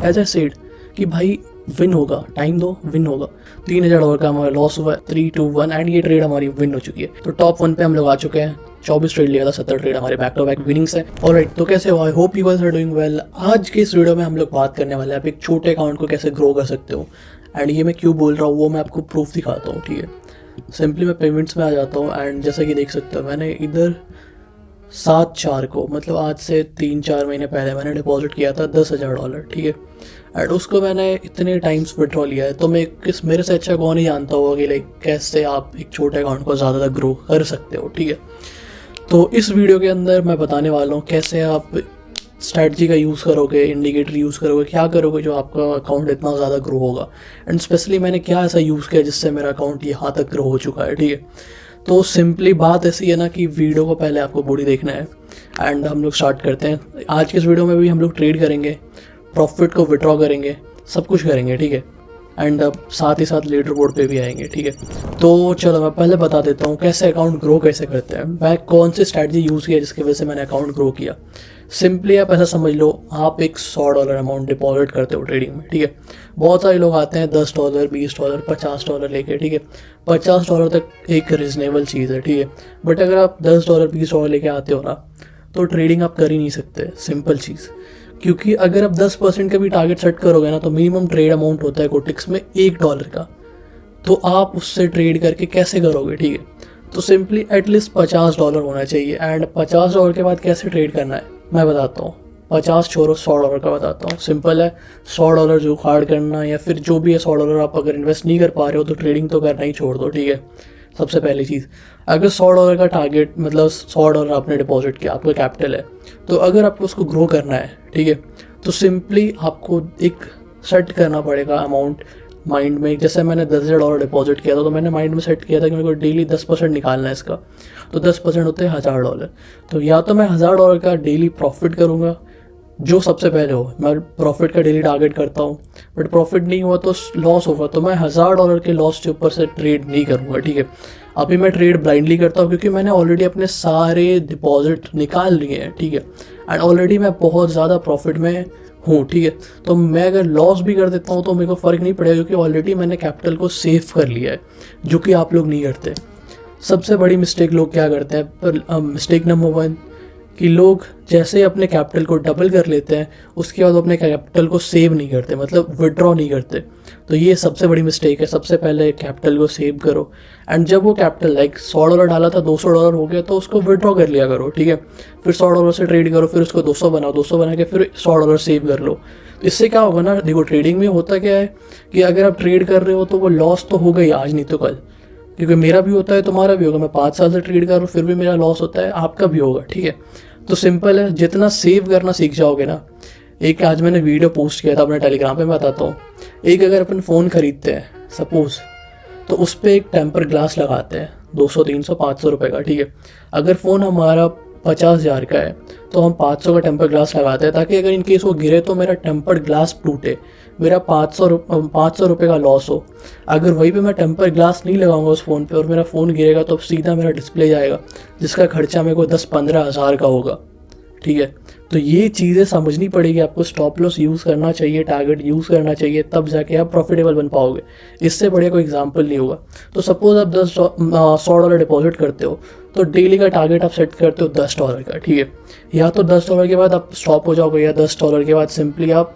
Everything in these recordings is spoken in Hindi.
एज ए सेड कि भाई विन होगा, टाइम दो विन होगा। $3000 का हमारा लॉस हुआ है, 3-2-1 एंड ये ट्रेड हमारी विन हो चुकी है। तो टॉप 1 पे हम लोग आ चुके हैं। 24 ट्रेड लिया था, 70 ट्रेड हमारे बैक टू बैक विनिंग्स है। ऑलराइट, तो कैसे हो? I hope you guys are doing well. आज के इस वीडियो में हम लोग बात करने वाले हैं आप एक छोटे अकाउंट को कैसे ग्रो कर सकते हो। एंड ये मैं क्यों बोल रहा हूँ वो मैं आपको प्रूफ दिखाता हूँ, ठीक है। सिंपली मैं पेमेंट्स में आ जाता हूँ एंड जैसा कि देख सकते हो मैंने इधर 7/4 को, मतलब आज से 3-4 महीने पहले मैंने डिपॉजिट किया था $10,000, ठीक है। एंड उसको मैंने इतने टाइम्स विड्रॉ लिया है। तो मेरे से अच्छा कौन ही जानता होगा कि लाइक कैसे आप एक छोटे अकाउंट को ज़्यादा ग्रो कर सकते हो, ठीक है। तो इस वीडियो के अंदर मैं बताने वाला हूँ कैसे आप स्ट्रैटेजी का यूज़ करोगे, इंडिकेटर यूज़ करोगे, क्या करोगे जो आपका अकाउंट इतना ज़्यादा ग्रो होगा। एंड स्पेशली मैंने क्या ऐसा यूज़ किया जिससे मेरा अकाउंट यहाँ तक ग्रो हो चुका है, ठीक है। तो सिंपली बात ऐसी है ना कि वीडियो को पहले आपको पूरी देखना है एंड हम लोग स्टार्ट करते हैं। आज के इस वीडियो में भी हम लोग ट्रेड करेंगे, प्रॉफिट को विड्रॉ करेंगे, सब कुछ करेंगे, ठीक है। एंड अब साथ ही साथ लीडर बोर्ड पे भी आएंगे, ठीक है। तो चलो मैं पहले बता देता हूँ कैसे अकाउंट ग्रो कैसे करते हैं, मैं कौन सी स्ट्रैटेजी यूज़ किया जिसकी वजह से मैंने अकाउंट ग्रो किया। सिंपली आप ऐसा समझ लो, आप एक $100 अमाउंट डिपॉजिट करते हो ट्रेडिंग में, ठीक है। बहुत सारे लोग आते हैं $10, $20, $50 लेके, ठीक है। $50 तक एक रिजनेबल चीज़ है, ठीक है। बट अगर आप $10, $20 लेके आते हो ना तो ट्रेडिंग आप कर ही नहीं सकते, सिंपल चीज़। क्योंकि अगर आप 10% का भी टारगेट सेट करोगे ना तो मिनिमम ट्रेड अमाउंट होता है कोटिक्स में $1 का। तो आप उससे ट्रेड करके कैसे करोगे, ठीक है। तो सिंपली एटलीस्ट $50 होना चाहिए। एंड $50 के बाद कैसे ट्रेड करना है मैं बताता हूँ। 50 छोड़ो, $100 का बताता हूँ। सिंपल है, $100 जो कार्ड करना या फिर जो भी है $100 आप अगर इन्वेस्ट नहीं कर पा रहे हो तो ट्रेडिंग तो करना ही छोड़ दो, ठीक है। सबसे पहली चीज़, अगर $100 का टारगेट मतलब $100 आपने डिपॉजिट किया, आपका कैपिटल है, तो अगर आपको उसको ग्रो करना है, ठीक है, तो सिंपली आपको एक सेट करना पड़ेगा अमाउंट माइंड में। जैसे मैंने $10,000 डिपॉजिट किया था तो मैंने माइंड में सेट किया था कि मेरे को डेली 10% निकालना है इसका। तो 10% होते हैं $1,000। तो या तो मैं $1,000 का डेली प्रॉफिट करूँगा, जो सबसे पहले हो। मैं प्रॉफिट का डेली टारगेट करता हूँ, बट प्रॉफिट नहीं हुआ तो लॉस होगा, तो मैं $1,000 के लॉस के ऊपर से ट्रेड नहीं करूँगा, ठीक है। अभी मैं ट्रेड ब्लाइंडली करता हूँ क्योंकि मैंने ऑलरेडी अपने सारे डिपॉजिट निकाल लिए हैं, ठीक है। एंड ऑलरेडी मैं बहुत ज़्यादा प्रॉफिट में हूँ, ठीक है। तो मैं अगर लॉस भी कर देता हूँ तो मेरे को फ़र्क नहीं पड़ेगा क्योंकि ऑलरेडी मैंने कैपिटल को सेव कर लिया है, जो कि आप लोग नहीं करते। सबसे बड़ी मिस्टेक लोग क्या करते हैं, पर मिस्टेक नंबर 1 कि लोग जैसे अपने कैपिटल को डबल कर लेते हैं उसके बाद अपने कैपिटल को सेव नहीं करते, मतलब विड्रॉ नहीं करते। तो ये सबसे बड़ी मिस्टेक है। सबसे पहले कैपिटल को सेव करो एंड जब वो कैपिटल लाइक $100 डाला था $200 हो गया तो उसको विड्रॉ कर लिया करो, ठीक है। फिर $100 से ट्रेड करो, फिर उसको 200 बनाओ, 200 बना के फिर $100 सेव कर लो। तो इससे क्या होगा ना, देखो ट्रेडिंग में होता क्या है कि अगर आप ट्रेड कर रहे हो तो वो लॉस तो होगा ही आज नहीं तो कल, क्योंकि मेरा भी होता है, तुम्हारा भी होगा। मैं 5 साल से ट्रेड कर रहा हूँ फिर भी मेरा लॉस होता है, आपका भी होगा, ठीक है। तो सिंपल है, जितना सेव करना सीख जाओगे ना। एक आज मैंने वीडियो पोस्ट किया था अपने टेलीग्राम पे, मैं बताता हूँ। एक अगर अपन फ़ोन खरीदते हैं सपोज़, तो उस पर एक टेम्पर ग्लास लगाते हैं 200, 300, 500 रुपये का, ठीक है। अगर फ़ोन हमारा 50,000 का है तो हम 500 का टेम्पर ग्लास लगाते हैं ताकि अगर इनकेस वो गिरे तो मेरा टेम्पर ग्लास टूटे, मेरा 500 रुपये का लॉस हो। अगर वहीं पे मैं टेम्पर ग्लास नहीं लगाऊंगा उस फ़ोन पे और मेरा फ़ोन गिरेगा तो सीधा मेरा डिस्प्ले जाएगा, जिसका खर्चा मेरे को 10-15 हज़ार का होगा, ठीक है। तो ये चीज़ें समझनी पड़ेगी आपको। स्टॉप लॉस यूज़ करना चाहिए, टारगेट यूज़ करना चाहिए, तब जाके आप प्रॉफिटेबल बन पाओगे। इससे बढ़िया कोई एग्जांपल नहीं होगा। तो सपोज़ आप $100 डिपॉजिट करते हो तो डेली का टारगेट आप सेट करते हो $10 का, ठीक है। या तो $10 के बाद आप स्टॉप हो जाओगे या $10 के बाद सिंपली आप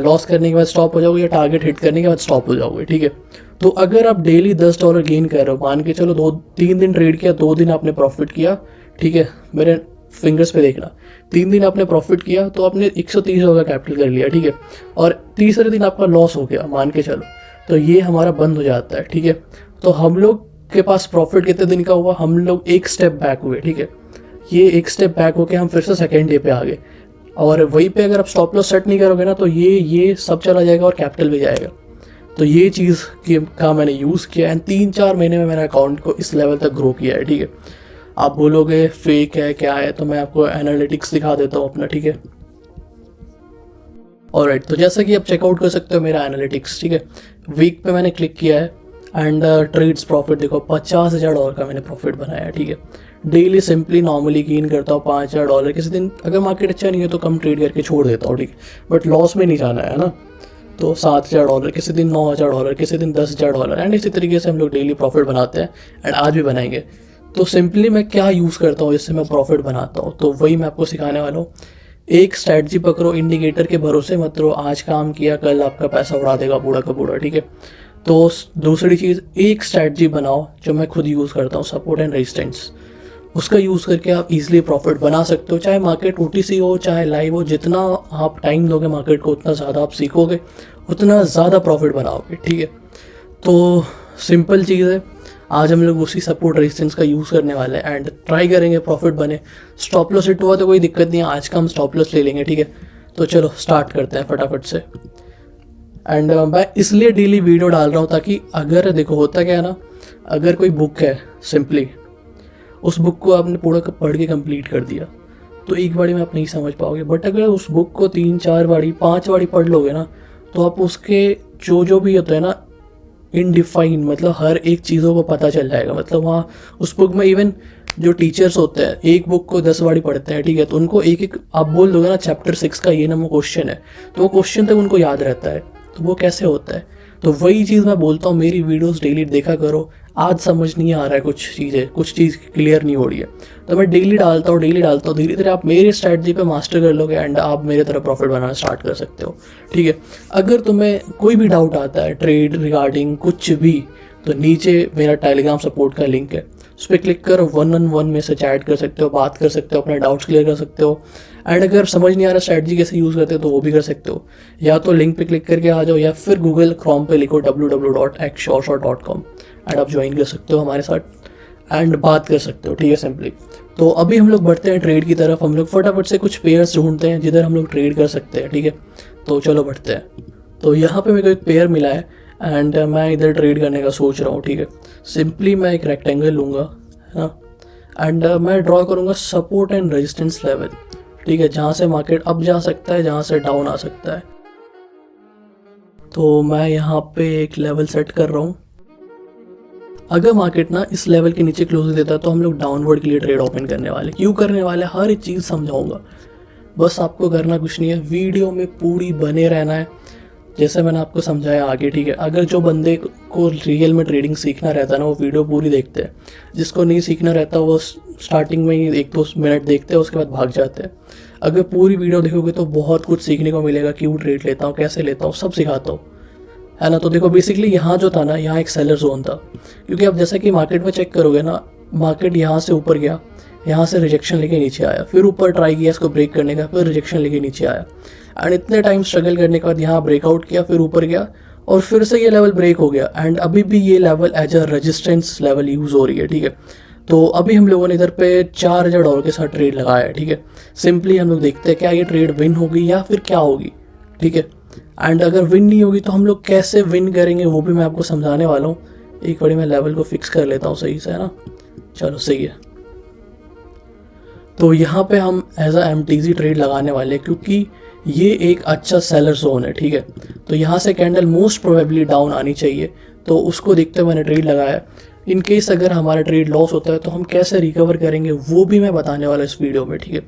लॉस करने के बाद स्टॉप हो जाओगे या टारगेट हिट करने के बाद स्टॉप हो जाओगे, ठीक है। तो अगर आप डेली $10 गेन कर रहे हो, मान के चलो 2-3 दिन ट्रेड किया, 2 दिन आपने प्रॉफिट किया, ठीक है। मेरे फिंगर्स पे देखना, 3 दिन आपने प्रॉफिट किया तो आपने $130 का कैपिटल कर लिया, ठीक है। और तीसरे दिन आपका लॉस हो गया मान के चलो, तो ये हमारा बंद हो जाता है, ठीक है। तो हम लोग के पास प्रॉफिट कितने दिन का हुआ, हम लोग एक स्टेप बैक हुए, ठीक है। ये एक स्टेप बैक होके हम फिर से सेकेंड डे पे आ गए और वहीं पे अगर आप स्टॉप लॉस सेट नहीं करोगे ना तो ये सब चला जाएगा और कैपिटल भी जाएगा। तो ये चीज़ का मैंने यूज़ किया एंड 3-4 महीने में मैंने अकाउंट को इस लेवल तक ग्रो किया है, ठीक है। आप बोलोगे फेक है क्या है, तो मैं आपको एनालिटिक्स दिखा देता हूँ अपना, ठीक है। ऑलराइट, तो जैसा कि आप चेकआउट कर सकते हो मेरा एनालिटिक्स, ठीक है। वीक पे मैंने क्लिक किया है एंड ट्रेड्स प्रॉफिट देखो $50,000 का मैंने प्रॉफिट बनाया है, ठीक है। डेली सिंपली नॉर्मली गेन करता हूँ $5,000। किसी दिन अगर मार्केट अच्छा नहीं है तो कम ट्रेड करके छोड़ देता हूँ, ठीक है, बट लॉस में नहीं जाना है ना। तो $7,000, किसी दिन $9,000, किसी दिन $10,000, एंड इसी तरीके से हम लोग डेली प्रॉफिट बनाते हैं, एंड आज भी बनाएंगे। तो सिंपली मैं क्या यूज़ करता हूँ जिससे मैं प्रॉफिट बनाता हूँ, तो वही मैं आपको सिखाने वाला हूँ। एक स्ट्रैटेजी पकड़ो, इंडिकेटर के भरोसे मत रहो, आज काम किया कल आपका पैसा उड़ा देगा पूरा का पूरा, ठीक है। तो दूसरी चीज़, एक स्ट्रैटेजी बनाओ जो मैं खुद यूज़ करता हूँ, सपोर्ट एंड रेजिस्टेंस। उसका यूज़ करके आप इजीली प्रॉफिट बना सकते हो, चाहे मार्केट ओटीसी हो चाहे लाइव हो। जितना आप टाइम दोगे मार्केट को उतना ज़्यादा आप सीखोगे, उतना ज़्यादा प्रॉफिट बनाओगे, ठीक है। तो सिंपल चीज़ है, आज हम लोग उसी सपोर्ट रेजिस्टेंस का यूज़ करने वाले हैं एंड ट्राई करेंगे प्रॉफिट बने। स्टॉप लॉस हिट हुआ तो कोई दिक्कत नहीं है, आज का हम स्टॉप लॉस ले लेंगे, ठीक है। तो चलो स्टार्ट करते हैं फटाफट से। एंड मैं इसलिए डेली वीडियो डाल रहा हूँ ताकि अगर देखो होता क्या है ना, अगर कोई बुक है सिंपली उस बुक को आपने पूरा पढ़ के कंप्लीट कर दिया तो एक बारी में आप नहीं समझ पाओगे, बट अगर उस बुक को 3-4 बारी 5 बारी पढ़ लोगे ना तो आप उसके जो भी होता है ना इनडिफाइन, मतलब हर एक चीज़ों को पता चल जाएगा। मतलब वहाँ उस बुक में इवन जो टीचर्स होते हैं एक बुक को 10 बारी पढ़ते हैं, ठीक है, तो उनको एक एक आप बोल दोगे ना चैप्टर 6 का ये नंबर क्वेश्चन है, तो वो क्वेश्चन तक उनको याद रहता है। तो वो कैसे होता है? तो वही चीज़ मैं बोलता हूँ, मेरी वीडियोस डेली देखा करो। आज समझ नहीं आ रहा है कुछ चीज़ क्लियर नहीं हो रही है तो मैं डेली डालता हूँ, धीरे धीरे आप मेरी स्ट्रैटेजी पे मास्टर कर लोगे एंड आप मेरे तरफ प्रॉफिट बनाना स्टार्ट कर सकते हो, ठीक है। अगर तुम्हें कोई भी डाउट आता है ट्रेड रिगार्डिंग कुछ भी, तो नीचे मेरा टेलीग्राम सपोर्ट का लिंक है, उस पर क्लिक करो, 1-on-1 में से चैट कर सकते हो, बात कर सकते हो, अपने डाउट्स क्लियर कर सकते हो। एंड अगर समझ नहीं आ रहा स्ट्रैटेजी कैसे यूज़ करते हो तो वो भी कर सकते हो, या तो लिंक पे क्लिक करके आ जाओ या फिर गूगल क्रोम पे लिखो www.xshortshort.com एंड आप ज्वाइन कर सकते हो हमारे साथ एंड बात कर सकते हो, ठीक है, सिंपली। तो अभी हम लोग बढ़ते हैं ट्रेड की तरफ। हम लोग फटाफट से कुछ पेयर्स ढूंढते हैं जिधर हम लोग ट्रेड कर सकते हैं, ठीक है। तो चलो बढ़ते हैं। तो यहाँ पे मेरे को एक पेयर मिला है एंड मैं इधर ट्रेड करने का सोच रहा हूँ, ठीक है। सिंपली मैं एक रेक्टेंगल लूँगा, है ना, एंड मैं ड्रॉ करूँगा सपोर्ट एंड रेजिस्टेंस लेवल, ठीक है, जहाँ से मार्केट अप जा सकता है, जहाँ से डाउन आ सकता है। तो मैं यहाँ पे एक लेवल सेट कर रहा हूँ। अगर मार्केट ना इस लेवल के नीचे क्लोज देता है तो हम लोग डाउनवर्ड के लिए ट्रेड ओपन करने वाले। क्यों करने वाले, हर एक चीज़ समझाऊंगा, बस आपको करना कुछ नहीं है, वीडियो में पूरी बने रहना है जैसे मैंने आपको समझाया आगे, ठीक है। अगर जो बंदे को रियल में ट्रेडिंग सीखना रहता है ना वो वीडियो पूरी देखते हैं, जिसको नहीं सीखना रहता वो स्टार्टिंग में ही 1-2 मिनट देखते हैं, उसके बाद भाग जाते हैं। अगर पूरी वीडियो देखोगे तो बहुत कुछ सीखने को मिलेगा, क्यों ट्रेड लेता हूँ, कैसे लेता हूँ, सब सिखाता हूँ, है ना। तो देखो बेसिकली यहाँ जो था ना, यहाँ एक सेलर जोन था, क्योंकि आप जैसा कि मार्केट में चेक करोगे ना, मार्केट यहाँ से ऊपर गया, यहाँ से रिजेक्शन लेके नीचे आया, फिर ऊपर ट्राई किया इसको ब्रेक करने का, फिर रिजेक्शन लेके नीचे आया, एंड इतने टाइम स्ट्रगल करने के बाद यहाँ ब्रेकआउट किया, फिर ऊपर गया और फिर से ये लेवल ब्रेक हो गया, एंड अभी भी ये level as a resistance level use हो रही है, ठीक है। तो अभी हम लोगों ने इधर पे $4,000 के साथ ट्रेड लगाया है, ठीक है। सिंपली हम लोग देखते हैं क्या ये ट्रेड विन होगी या फिर क्या होगी, ठीक है। एंड अगर विन नहीं होगी तो हम लोग कैसे विन करेंगे वो भी मैं आपको समझाने वाला हूँ। एक बार मैं लेवल को फिक्स कर लेता हूँ सही से, है ना, चलो सही है। तो यहाँ पे हम एज अ MTZ ट्रेड लगाने वाले हैं क्योंकि ये एक अच्छा सेलर जोन है, ठीक है। तो यहाँ से कैंडल मोस्ट प्रोबेबली डाउन आनी चाहिए, तो उसको देखते हुए मैंने ट्रेड लगाया। इन केस अगर हमारा ट्रेड लॉस होता है तो हम कैसे रिकवर करेंगे वो भी मैं बताने वाला इस वीडियो में, ठीक है।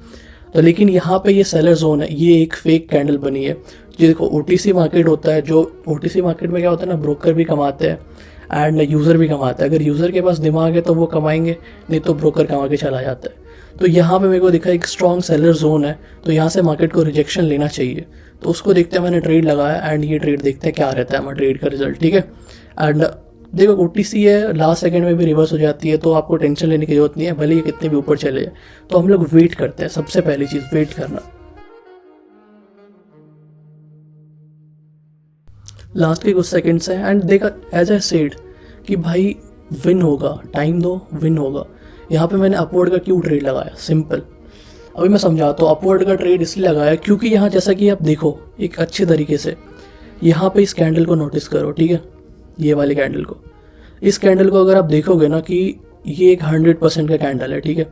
तो लेकिन यहाँ पे ये सेलर जोन है, ये एक फेक कैंडल बनी है। जो देखो OTC मार्केट होता है, जो OTC मार्केट में क्या होता है ना, ब्रोकर भी कमाते हैं एंड यूज़र भी कमाता है। अगर यूज़र के पास दिमाग है तो वो कमाएंगे, नहीं तो ब्रोकर कमा के चला जाता है। तो यहाँ पे मेरे को दिखा एक स्ट्रॉन्ग सेलर जोन है, तो यहाँ से मार्केट को रिजेक्शन लेना चाहिए, तो उसको देखते हैं मैंने ट्रेड लगाया एंड ये ट्रेड देखते हैं क्या रहता है हमारा ट्रेड का रिजल्ट, ठीक है। एंड देखो OTC है, लास्ट सेकंड में भी रिवर्स हो जाती है, तो आपको टेंशन लेने की जरूरत नहीं है, भले ये कितने भी ऊपर चले जाए। तो हम लोग वेट करते हैं, सबसे पहली चीज़ वेट करना। लास्ट के कुछ सेकंड्स हैं एंड देखा एज ए सेड कि भाई विन होगा, टाइम दो विन होगा। यहाँ पे मैंने अपवर्ड का क्यों ट्रेड लगाया, सिंपल अभी मैं समझाता हूँ। अपवर्ड का ट्रेड इसलिए लगाया क्योंकि यहाँ जैसा कि आप देखो एक अच्छे तरीके से, यहाँ पे इस कैंडल को नोटिस करो, ठीक है, ये वाली कैंडल को, इस कैंडल को अगर आप देखोगे ना कि ये एक 100% का कैंडल है, ठीक है।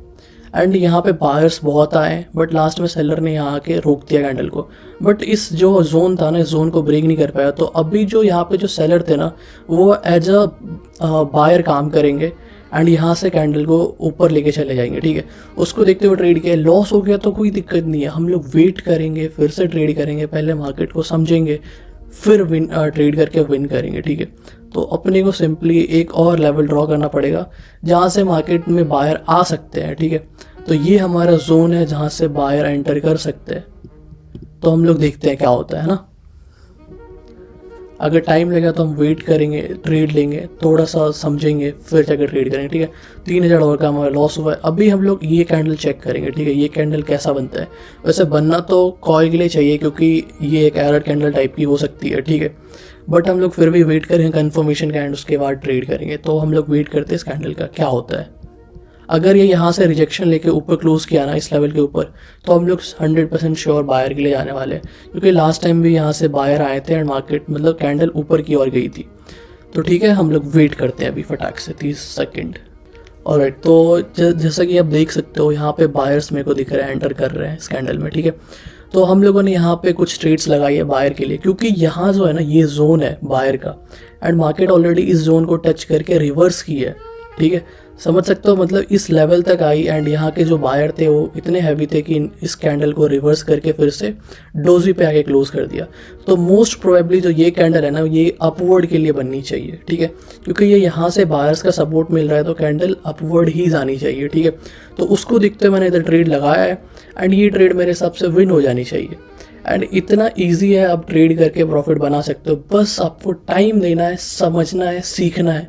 एंड यहाँ पे बायर्स बहुत आए बट लास्ट में सेलर ने यहाँ आके रोक दिया कैंडल को, बट इस जो जोन था ना, इस जोन को ब्रेक नहीं कर पाया। तो अभी जो यहाँ पे जो सेलर थे ना वो एज अ बायर काम करेंगे एंड यहाँ से कैंडल को ऊपर लेके चले जाएंगे, ठीक है। उसको देखते हुए ट्रेड किया, लॉस हो गया तो कोई दिक्कत नहीं है, हम लोग वेट करेंगे, फिर से ट्रेड करेंगे, पहले मार्केट को समझेंगे, फिर ट्रेड करके विन करेंगे, ठीक है। तो अपने को सिंपली एक और लेवल ड्रॉ करना पड़ेगा जहाँ से मार्केट में बायर आ सकते हैं, ठीक है। तो ये हमारा जोन है जहाँ से बायर एंटर कर सकते हैं। तो हम लोग देखते हैं क्या होता है ना। अगर टाइम लगेगा तो हम वेट करेंगे, ट्रेड लेंगे, थोड़ा सा समझेंगे, फिर जाकर ट्रेड करेंगे, ठीक है। $3000 का हमारा लॉस हुआ है। अभी हम लोग ये कैंडल चेक करेंगे, ठीक है, ये कैंडल कैसा बनता है। वैसे बनना तो कॉल के लिए चाहिए क्योंकि ये एक एरर कैंडल टाइप की हो सकती है, ठीक है। बट हम लोग फिर भी वेट करेंगे कन्फर्मेशन का एंड उसके बाद ट्रेड करेंगे। तो हम लोग वेट करते हैं इस कैंडल का क्या होता है। अगर ये यहाँ से रिजेक्शन लेके ऊपर क्लोज किया ना इस लेवल के ऊपर, तो हम लोग 100% श्योर बायर के लिए जाने वाले हैं, क्योंकि लास्ट टाइम भी यहाँ से बायर आए थे एंड मार्केट मतलब कैंडल ऊपर की ओर गई थी। तो ठीक है, हम लोग वेट करते हैं अभी फटाक से 30 सेकेंड। ऑलराइट, तो जैसा कि आप देख सकते हो यहाँ पे बायर्स मेरे को दिख रहे हैं, एंटर कर रहे हैं इस कैंडल में, ठीक है। तो हम लोगों ने यहाँ पे कुछ ट्रेड्स लगाई है बायर के लिए, क्योंकि यहाँ जो है ना ये जोन है बायर का एंड मार्केट ऑलरेडी इस जोन को टच करके रिवर्स की है, ठीक है। समझ सकते हो, मतलब इस लेवल तक आई एंड यहाँ के जो बायर थे वो इतने हैवी थे कि इस कैंडल को रिवर्स करके फिर से डोजी पे आके क्लोज कर दिया। तो मोस्ट प्रोबेबली जो ये कैंडल है ना ये अपवर्ड के लिए बननी चाहिए, ठीक है, क्योंकि ये यहाँ से बायर्स का सपोर्ट मिल रहा है तो कैंडल अपवर्ड ही जानी चाहिए, ठीक है। तो उसको देखते हुए मैंने इधर ट्रेड लगाया है एंड ये ट्रेड मेरे हिसाब से विन हो जानी चाहिए। एंड इतना ईजी है, आप ट्रेड करके प्रॉफिट बना सकते हो, बस आपको टाइम देना है, समझना है, सीखना है,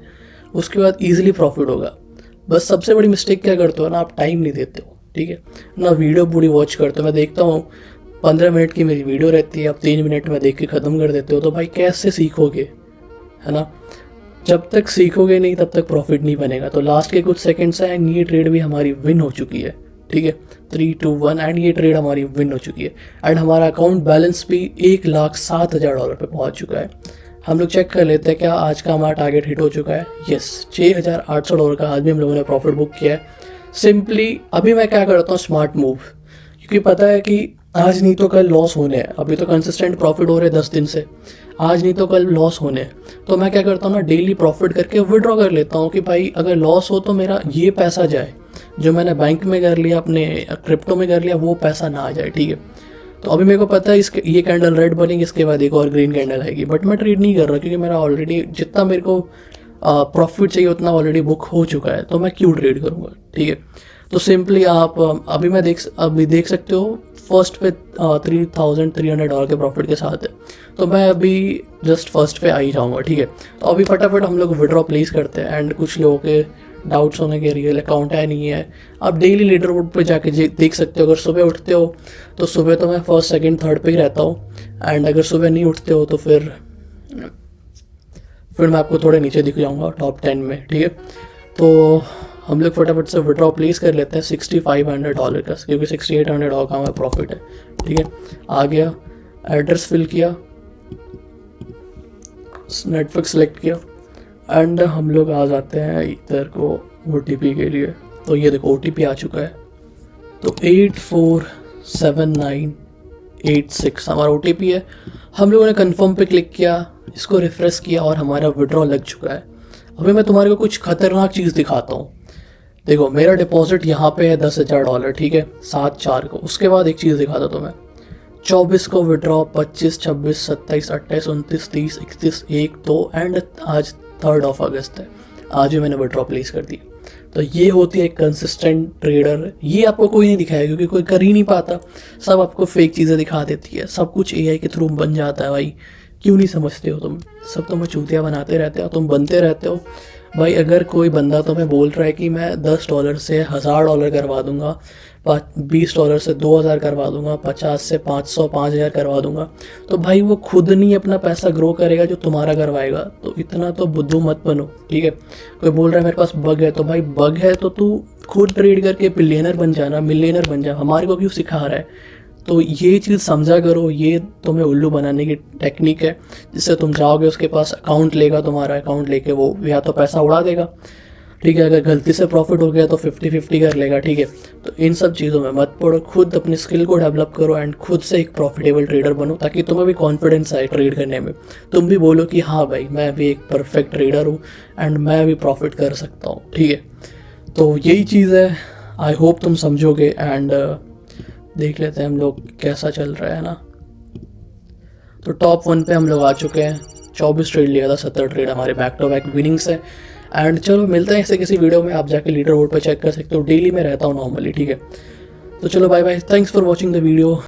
उसके बाद ईजिली प्रॉफिट होगा। बस सबसे बड़ी मिस्टेक क्या करते हो ना, आप टाइम नहीं देते हो, ठीक है ना, वीडियो पूरी वॉच करते हो। मैं देखता हूँ 15 मिनट की मेरी वीडियो रहती है, आप 3 मिनट में देख के ख़त्म कर देते हो। तो भाई कैसे सीखोगे, है ना। जब तक सीखोगे नहीं तब तक प्रॉफिट नहीं बनेगा। तो लास्ट के कुछ सेकंड्स हैं, ये ट्रेड भी हमारी विन हो चुकी है, ठीक है, 3, 2, 1 एंड ये ट्रेड हमारी विन हो चुकी है एंड हमारा अकाउंट बैलेंस भी $1,07,000 पे पहुँच चुका है। हम लोग चेक कर लेते हैं क्या आज का हमारा टारगेट हिट हो चुका है। यस, $6,800 का आज भी हम लोगों ने प्रॉफिट बुक किया है। सिंपली अभी मैं क्या करता हूँ, स्मार्ट मूव, क्योंकि पता है कि आज नहीं तो कल लॉस होने हैं। अभी तो कंसिस्टेंट प्रॉफिट हो रहे हैं 10 दिन से, आज नहीं तो कल लॉस होने हैं। तो मैं क्या करता हूँ ना, डेली प्रॉफिट करके विड्रॉ कर लेता हूँ कि भाई अगर लॉस हो तो मेरा ये पैसा जाए, जो मैंने बैंक में कर लिया, अपने क्रिप्टो में कर लिया, वो पैसा ना आ जाए, ठीक है। तो अभी मेरे को पता है इसके ये कैंडल रेड बनेगी, इसके बाद एक और ग्रीन कैंडल आएगी, बट मैं ट्रेड नहीं कर रहा क्योंकि मेरा ऑलरेडी जितना मेरे को प्रॉफिट चाहिए उतना ऑलरेडी बुक हो चुका है, तो मैं क्यों ट्रेड करूँगा, ठीक है। तो सिंपली आप अभी देख सकते हो फर्स्ट पे $3,300 के प्रॉफिट के साथ है। तो मैं अभी जस्ट फर्स्ट पे आ ही जाऊँगा, ठीक है। तो अभी फटाफट हम लोग विड्रॉ प्लेस करते हैं एंड कुछ लोगों के डाउट्स होने के रियल अकाउंट है नहीं है, आप डेली लीडर बोर्ड पर जाके देख सकते हो। अगर सुबह उठते हो तो सुबह तो मैं फर्स्ट, सेकंड, थर्ड पे ही रहता हूँ एंड अगर सुबह नहीं उठते हो तो फिर मैं आपको थोड़े नीचे दिख जाऊँगा टॉप 10 में, ठीक है। तो हम लोग फटाफट से विड्रॉ प्लेस कर लेते हैं $6,500 का, क्योंकि $6,800 का हमारा प्रॉफिट है, ठीक है। आ गया, एड्रेस फिल किया, नेटवर्क सेलेक्ट किया एंड हम लोग आ जाते हैं इधर को OTP के लिए। तो ये देखो OTP आ चुका है, तो 847986 हमारा OTP है। हम लोगों ने कंफर्म पे क्लिक किया, इसको रिफ्रेश किया और हमारा विड्रॉ लग चुका है। अभी मैं तुम्हारे को कुछ खतरनाक चीज़ दिखाता हूँ। देखो मेरा डिपॉजिट यहाँ पे है $10,000, ठीक है, 7/4 को। उसके बाद एक चीज़ दिखाता तुम्हें, 24 को विड्रॉ, 25, 26, 27, 28, 29, 30, 31, 1, 2 एंड आज 3 अगस्त है, आज भी मैंने विड्रॉ प्लेस कर दी। तो ये होती है एक कंसिस्टेंट ट्रेडर। ये आपको कोई नहीं दिखाएगा क्योंकि कोई कर ही नहीं पाता, सब आपको फेक चीज़ें दिखा देती है, सब कुछ AI के थ्रू बन जाता है। भाई क्यों नहीं समझते हो तुम, सब तुम्हें चूतिया बनाते रहते हो, तुम बनते रहते हो। भाई अगर कोई बंदा तुम्हें बोल रहा है कि मैं $10 से $1,000 करवा दूंगा, $20 से 2,000 करवा दूंगा, 50 से 500, 5,000 करवा दूंगा, तो भाई वो खुद नहीं अपना पैसा ग्रो करेगा जो तुम्हारा करवाएगा। तो इतना तो बुद्धू मत बनो, ठीक है। कोई बोल रहा है मेरे पास बग है, तो भाई बग है तो तू खुद ट्रेड करके बिलियनर बन जाना, मिलियनर बन जा, हमारे को क्यों सिखा रहा है। तो ये चीज़ समझा करो, ये तुम्हें उल्लू बनाने की टेक्निक है, जिससे तुम जाओगे उसके पास अकाउंट लेगा, तुम्हारा अकाउंट लेके वो या तो पैसा उड़ा देगा ठीक है। अगर गलती से प्रॉफिट हो गया तो 50-50 कर लेगा, ठीक है। तो इन सब चीज़ों में मत पड़ो, खुद अपनी स्किल को डेवलप करो एंड खुद से एक प्रॉफिटेबल ट्रेडर बनो, ताकि तुम्हें भी कॉन्फिडेंस आए ट्रेड करने में। तुम भी बोलो कि हाँ भाई मैं भी एक परफेक्ट ट्रेडर हूँ एंड मैं भी प्रॉफिट कर सकता हूँ, ठीक है। तो यही चीज़ है, आई होप तुम समझोगे। एंड देख लेते हैं हम लोग कैसा चल रहा है ना। तो टॉप 1 पे हम लोग आ चुके हैं, 24 ट्रेड लिया था, 70 ट्रेड हमारे बैक टू बैक विनिंग्स है। एंड चलो मिलते हैं ऐसे किसी वीडियो में, आप जाके लीडर बोर्ड पर चेक कर सकते हो, डेली में रहता हूँ नॉर्मली, ठीक है। तो चलो bye bye, thanks for watching the video.